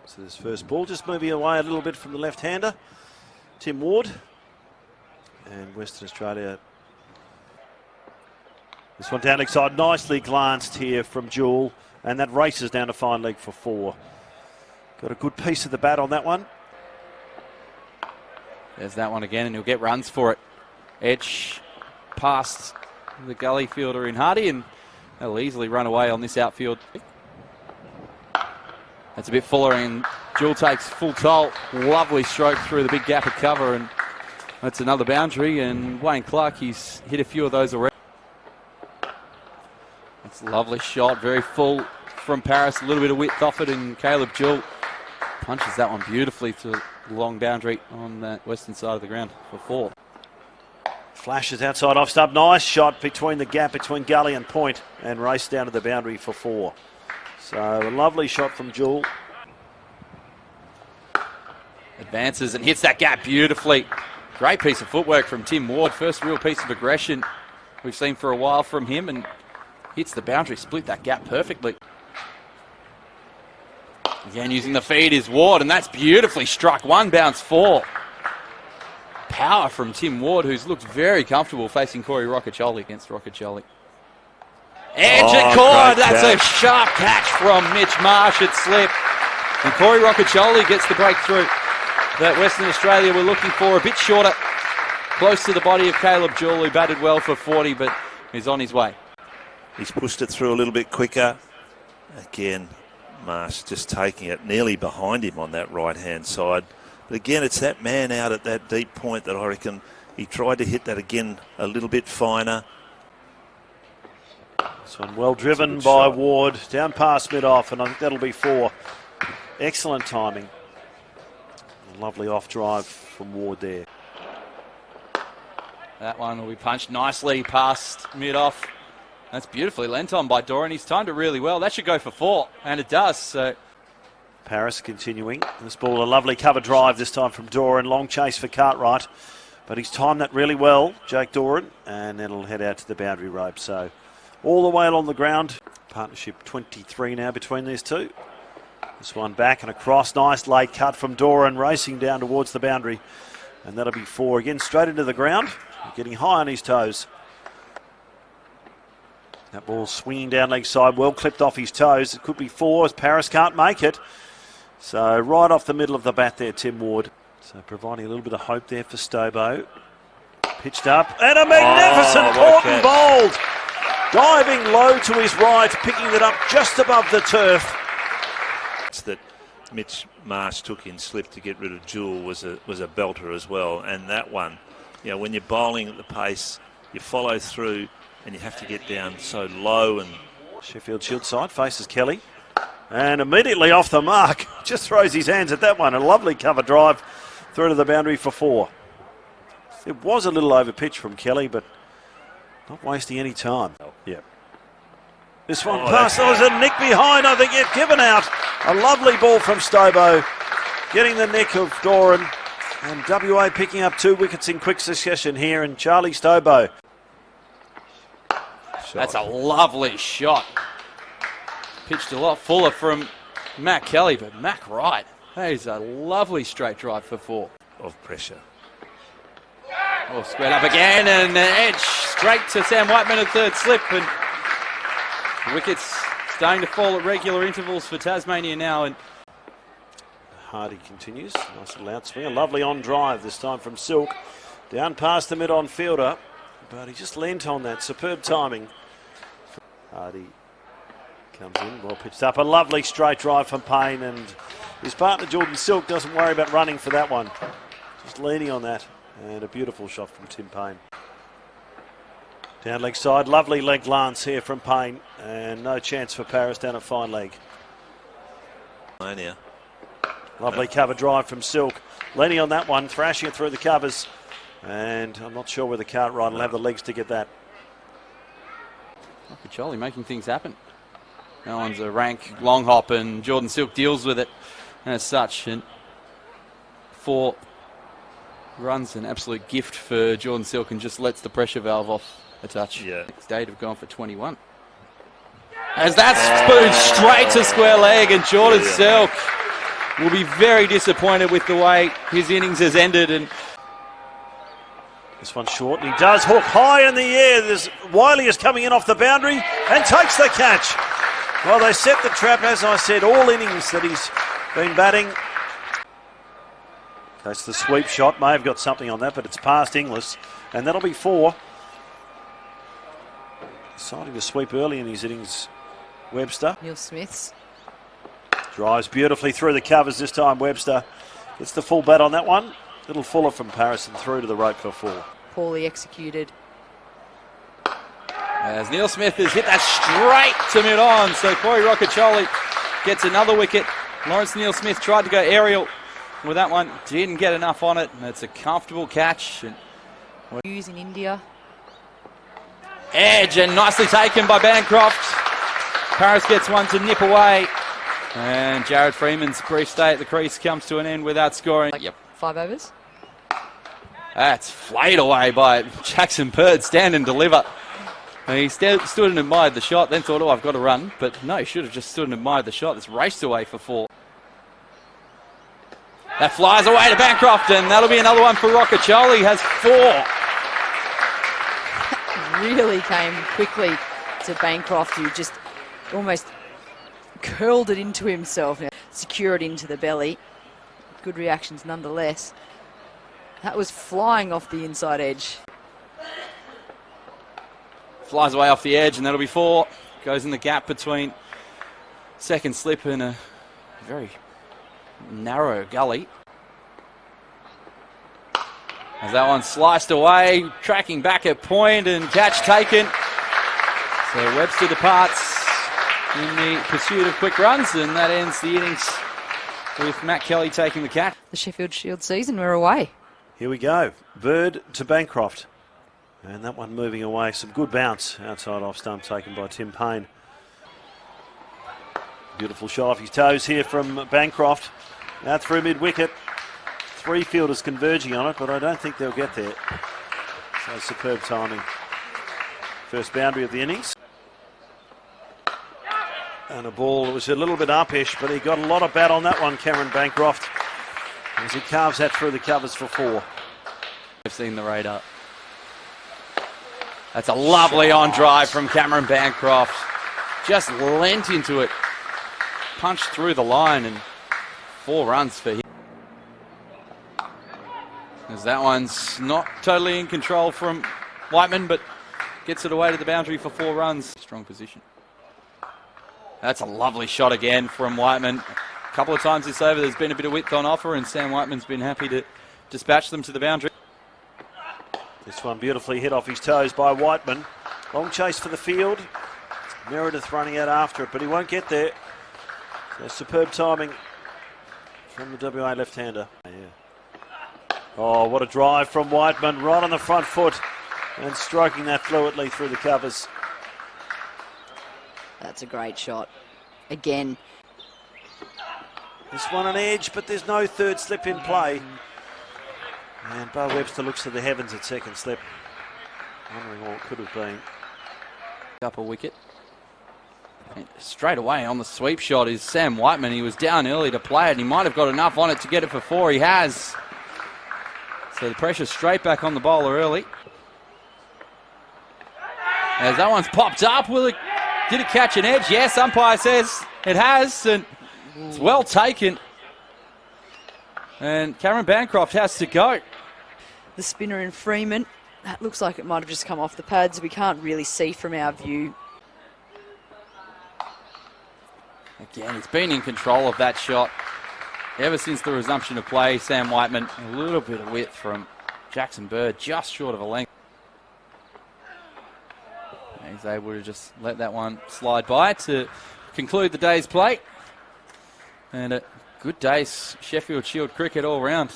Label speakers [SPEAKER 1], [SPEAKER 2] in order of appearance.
[SPEAKER 1] So this first ball just moving away a little bit from the left-hander, Tim Ward. And Western Australia. This one down leg side, nicely glanced here from Jewell. And that races down to fine leg for 4. Got a good piece of the bat on that one.
[SPEAKER 2] There's that one again, and he'll get runs for it. Edge past the gully fielder in Hardy, and they'll easily run away on this outfield. That's a bit fuller, and Jewell takes full toll. Lovely stroke through the big gap of cover, and that's another boundary. And Wayne Clark, he's hit a few of those already. That's a lovely shot, very full from Paris. A little bit of width off it, and Caleb Jewell punches that one beautifully to the long boundary on that western side of the ground for 4.
[SPEAKER 1] Flashes outside off stump. Nice shot between the gap between gully and point, and race down to the boundary for 4. So a lovely shot from Jewell.
[SPEAKER 2] Advances and hits that gap beautifully. Great piece of footwork from Tim Ward. First real piece of aggression we've seen for a while from him, and hits the boundary, split that gap perfectly. Again, using the feed is Ward, and that's beautifully struck. 1 bounce 4. Power from Tim Ward, who's looked very comfortable facing Corey Rocchiccioli against Rocchiccioli. Edge and cord. That's a sharp catch from Mitch Marsh at slip. And Corey Rocchiccioli gets the breakthrough that Western Australia were looking for. A bit shorter, close to the body of Caleb Jewell, who batted well for 40, but he's on his way.
[SPEAKER 3] He's pushed it through a little bit quicker. Again, Marsh just taking it nearly behind him on that right-hand side. But again, it's that man out at that deep point that I reckon he tried to hit that again a little bit finer.
[SPEAKER 1] This one well driven by shot. Ward, down past mid-off, and I think that'll be 4. Excellent timing. A lovely off-drive from Ward there.
[SPEAKER 2] That one will be punched nicely past mid-off. That's beautifully lent on by Doran. He's timed it really well. That should go for 4, and it does. So
[SPEAKER 1] Paris continuing. This ball, a lovely cover drive this time from Doran. Long chase for Cartwright, but he's timed that really well, Jake Doran, and it'll head out to the boundary rope. So all the way along the ground. Partnership 23 now between these two. This one back and across. Nice late cut from Doran, racing down towards the boundary, and that'll be 4 again, straight into the ground, getting high on his toes. That ball swinging down leg side, well clipped off his toes. It could be 4 as Paris can't make it. So right off the middle of the bat there, Tim Ward. So providing a little bit of hope there for Stobo. Pitched up, and a magnificent Porton bowled. Diving low to his right, picking it up just above the turf.
[SPEAKER 3] That Mitch Marsh took in slip to get rid of Jewell was a belter as well. And that one, you know, when you're bowling at the pace, you follow through, and you have to get down so low. And
[SPEAKER 1] Sheffield Shield side faces Kelly, and immediately off the mark, just throws his hands at that one. A lovely cover drive through to the boundary for 4. It was a little over pitch from Kelly, but not wasting any time. Yeah. This one past, there was a nick behind, I think yet given out. A lovely ball from Stobo, getting the nick of Doran, and WA picking up 2 wickets in quick succession here, and Charlie Stobo.
[SPEAKER 2] That's a lovely shot. Pitched a lot fuller from Matt Kelly, but Mac right. That is a lovely straight drive for 4.
[SPEAKER 3] Of pressure.
[SPEAKER 2] Oh, squared up again, and Edge straight to Sam Whiteman at third slip, and wickets starting to fall at regular intervals for Tasmania now. And
[SPEAKER 1] Hardy continues. Nice little outswing. A lovely on drive this time from Silk. Down past the mid-on fielder, but he just leant on that. Superb timing. Hardy comes in, well pitched up. A lovely straight drive from Payne, and his partner Jordan Silk doesn't worry about running for that one. Just leaning on that, and a beautiful shot from Tim Payne. Down leg side, lovely leg glance here from Payne, and no chance for Paris down at fine leg. Lovely cover drive from Silk, leaning on that one, thrashing it through the covers, and I'm not sure whether Cartwright will have the legs to get that.
[SPEAKER 2] Rocchiccioli making things happen. That one's a rank long hop, and Jordan Silk deals with it as such. And 4 runs, an absolute gift for Jordan Silk, and just lets the pressure valve off a touch.
[SPEAKER 3] Yeah.
[SPEAKER 2] Next day to have gone for 21. As that's spooned straight to square leg, and Jordan Silk will be very disappointed with the way his innings has ended. And
[SPEAKER 1] this one's short, and he does hook high in the air. There's Wiley is coming in off the boundary and takes the catch. Well, they set the trap, as I said, all innings that he's been batting. That's the sweep shot. May have got something on that, but it's past Inglis, and that'll be 4. Deciding to sweep early in his innings, Webster.
[SPEAKER 4] Neil Smith's.
[SPEAKER 1] Drives beautifully through the covers this time, Webster. Gets the full bat on that one. Little fuller from Paris and through to the rope for 4.
[SPEAKER 4] Poorly executed.
[SPEAKER 2] As Neil Smith has hit that straight to mid-on, so Corey Rocchiccioli gets another wicket. Lawrence Neil Smith tried to go aerial with that one, didn't get enough on it, and it's a comfortable catch.
[SPEAKER 4] Use in India.
[SPEAKER 2] Edge, and nicely taken by Bancroft. Paris gets one to nip away, and Jared Freeman's brief stay at the crease comes to an end without scoring.
[SPEAKER 4] Yep. 5 overs.
[SPEAKER 2] That's flayed away by Jackson Bird, stand and deliver. And he stood and admired the shot, then thought, oh, I've got to run. But no, he should have just stood and admired the shot. That's raced away for 4. That flies away to Bancroft, and that'll be another one for Rocchiccioli. He has 4.
[SPEAKER 4] Really came quickly to Bancroft, who just almost curled it into himself. Secure it into the belly. Good reactions nonetheless. That was flying off the inside edge.
[SPEAKER 2] Flies away off the edge, and that'll be 4. Goes in the gap between second slip and a very narrow gully. As that one sliced away, tracking back at point, and catch taken. So Webster departs in the pursuit of quick runs, and that ends the innings with Matt Kelly taking the catch.
[SPEAKER 4] The Sheffield Shield season, we're away.
[SPEAKER 1] Here we go. Bird to Bancroft. And that one moving away. Some good bounce outside off stump taken by Tim Payne. Beautiful shot off his toes here from Bancroft. Out through mid-wicket. 3 fielders converging on it, but I don't think they'll get there. So superb timing. First boundary of the innings. And a ball that was a little bit upish, but he got a lot of bat on that one, Cameron Bancroft, as he carves that through the covers for 4.
[SPEAKER 2] I've seen the radar. That's a lovely on drive from Cameron Bancroft. Just leant into it, punched through the line, and 4 runs for him. As that one's not totally in control from Whiteman, but gets it away to the boundary for 4 runs. Strong position. That's a lovely shot again from Whiteman. A couple of times this over, there's been a bit of width on offer, and Sam Whiteman's been happy to dispatch them to the boundary.
[SPEAKER 1] This one beautifully hit off his toes by Whiteman. Long chase for the field. Meredith running out after it, but he won't get there. So superb timing from the WA left-hander. Yeah. Oh, what a drive from Whiteman, right on the front foot, and stroking that fluidly through the covers.
[SPEAKER 4] That's a great shot. Again.
[SPEAKER 1] This one an edge, but there's no third slip in play. And Bo Webster looks to the heavens at second slip, wondering what it could have been.
[SPEAKER 2] Up a wicket. And straight away on the sweep shot is Sam Whiteman. He was down early to play it, and he might have got enough on it to get it for 4. He has. So the pressure straight back on the bowler early. As that one's popped up, did it catch an edge? Yes, umpire says it has, and it's well taken. And Cameron Bancroft has to go.
[SPEAKER 4] The spinner in Freeman. That looks like it might have just come off the pads. We can't really see from our view.
[SPEAKER 2] Again, he's been in control of that shot ever since the resumption of play. Sam Whiteman, a little bit of width from Jackson Bird, just short of a length. And he's able to just let that one slide by to conclude the day's play. And a good day's Sheffield Shield cricket all round.